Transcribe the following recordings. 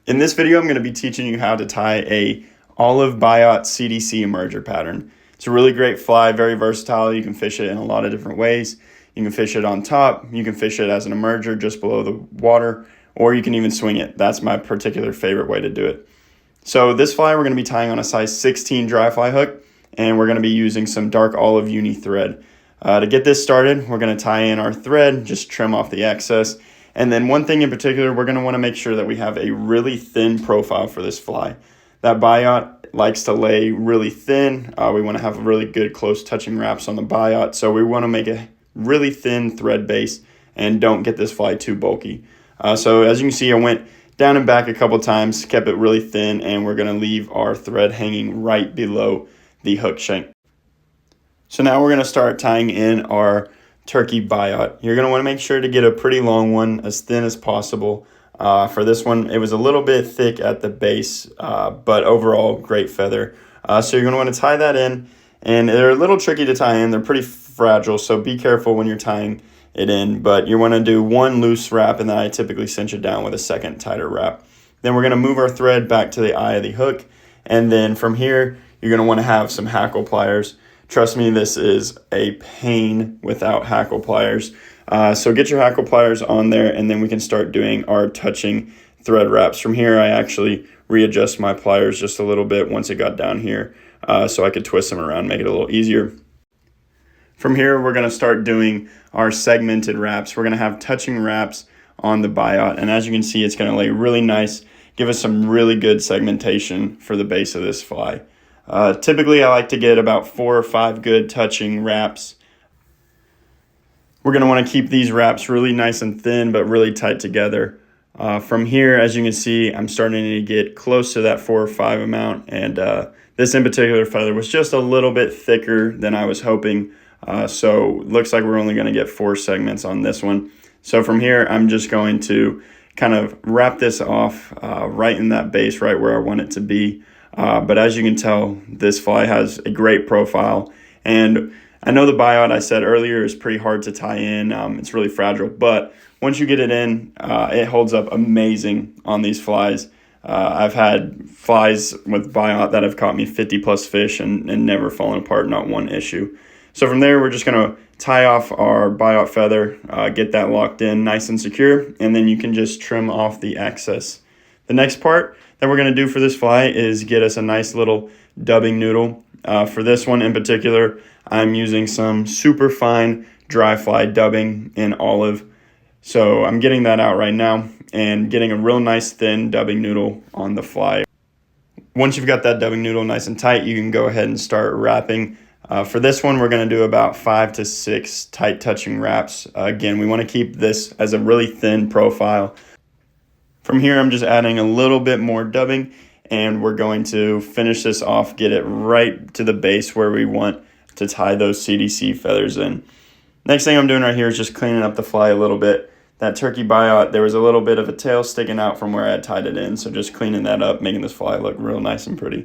In this video, I'm going to be teaching you how to tie a olive Biot CDC emerger pattern. It's a really great fly, very versatile. You can fish it in a lot of different ways. You can fish it on top, you can fish it as an emerger just below the water, or you can even swing it. That's my particular favorite way to do it. So this fly we're going to be tying on a size 16 dry fly hook, and we're going to be using some dark olive uni thread. To get this started, we're going to tie in our thread, just trim off the excess. And then one thing in particular, we're going to want to make sure that we have a really thin profile for this fly. That Biot likes to lay really thin. We want to have really good close touching wraps on the Biot. So we want to make a really thin thread base and don't get this fly too bulky. So as you can see, I went down and back a couple times, kept it really thin, and we're going to leave our thread hanging right below the hook shank. So now we're going to start tying in our turkey Biot. You're going to want to make sure to get a pretty long one, as thin as possible. For this one, it was a little bit thick at the base, but overall, great feather. So you're going to want to tie that in, and they're a little tricky to tie in. They're pretty fragile, so be careful when you're tying it in, but you want to do one loose wrap, and then I typically cinch it down with a second tighter wrap. Then we're going to move our thread back to the eye of the hook, and then from here, you're going to want to have some hackle pliers. Trust me, this is a pain without hackle pliers. So get your hackle pliers on there, and then we can start doing our touching thread wraps. From here, I actually readjust my pliers just a little bit once it got down here, so I could twist them around, make it a little easier. From here, we're going to start doing our segmented wraps. We're going to have touching wraps on the Biot, and as you can see, it's going to lay really nice, give us some really good segmentation for the base of this fly. Typically, I like to get about 4 or 5 good touching wraps. We're going to want to keep these wraps really nice and thin, but really tight together. From here, as you can see, I'm starting to get close to that 4 or 5 amount, and this in particular feather was just a little bit thicker than I was hoping. So looks like we're only going to get 4 segments on this one. So from here, I'm just going to kind of wrap this off right in that base, right where I want it to be. But as you can tell, this fly has a great profile, and I know the Biot I said earlier is pretty hard to tie in. It's really fragile, but once you get it in, it holds up amazing on these flies. I've had flies with Biot that have caught me 50 plus fish and never fallen apart, not one issue. So from there, we're just going to tie off our Biot feather, get that locked in nice and secure, and then you can just trim off the excess. The next part that we're going to do for this fly is get us a nice little dubbing noodle. For this one in particular, I'm using some super fine dry fly dubbing in olive. So I'm getting that out right now and getting a real nice thin dubbing noodle on the fly. Once you've got that dubbing noodle nice and tight, you can go ahead and start wrapping. For this one, we're going to do about 5 to 6 tight touching wraps. Again, we want to keep this as a really thin profile. From here, I'm just adding a little bit more dubbing, and we're going to finish this off, get it right to the base where we want to tie those CDC feathers in. Next thing I'm doing right here is just cleaning up the fly a little bit. That turkey Biot, there was a little bit of a tail sticking out from where I had tied it in, so just cleaning that up, making this fly look real nice and pretty.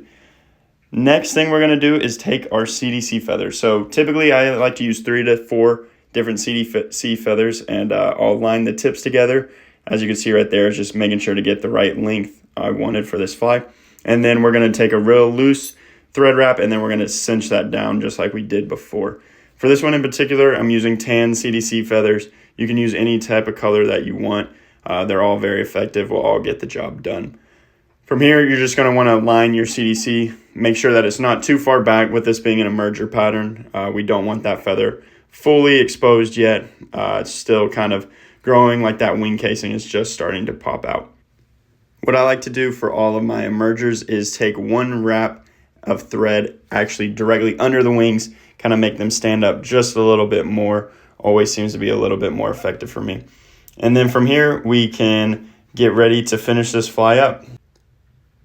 Next thing we're going to do is take our CDC feathers. So typically I like to use 3 to 4 different CDC feathers, and I'll line the tips together. As you can see right there, it's just making sure to get the right length I wanted for this fly. And then we're going to take a real loose thread wrap, and then we're going to cinch that down just like we did before. For this one in particular, I'm using tan CDC feathers. You can use any type of color that you want. They're all very effective, will all get the job done. From here, you're just going to want to line your CDC. Make sure that it's not too far back with this being an emerger pattern. We don't want that feather fully exposed yet. It's still kind of growing, like that wing casing is just starting to pop out. What I like to do for all of my emergers is take one wrap of thread actually directly under the wings, kind of make them stand up just a little bit more. Always seems to be a little bit more effective for me. And then from here, we can get ready to finish this fly up.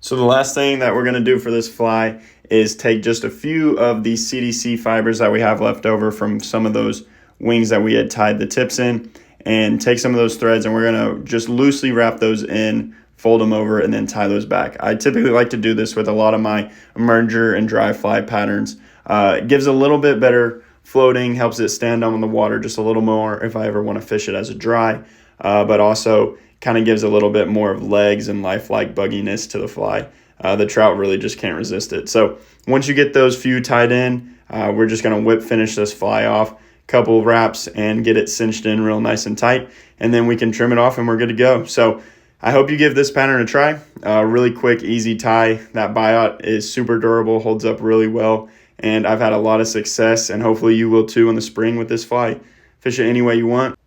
So the last thing that we're going to do for this fly is take just a few of these CDC fibers that we have left over from some of those wings that we had tied the tips in, and take some of those threads, and we're going to just loosely wrap those in, fold them over, and then tie those back. I typically like to do this with a lot of my emerger and dry fly patterns. It gives a little bit better floating, helps it stand on the water just a little more if I ever want to fish it as a dry, but also kind of gives a little bit more of legs and lifelike bugginess to the fly. The trout really just can't resist it. So once you get those few tied in, we're just going to whip finish this fly off, couple wraps, and get it cinched in real nice and tight, and then we can trim it off and we're good to go. So I hope you give this pattern a try. Really quick, easy tie. That Biot is super durable, holds up really well, and I've had a lot of success, and hopefully you will too in the spring with this fly. Fish it any way you want,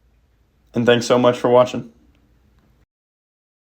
and thanks so much for watching.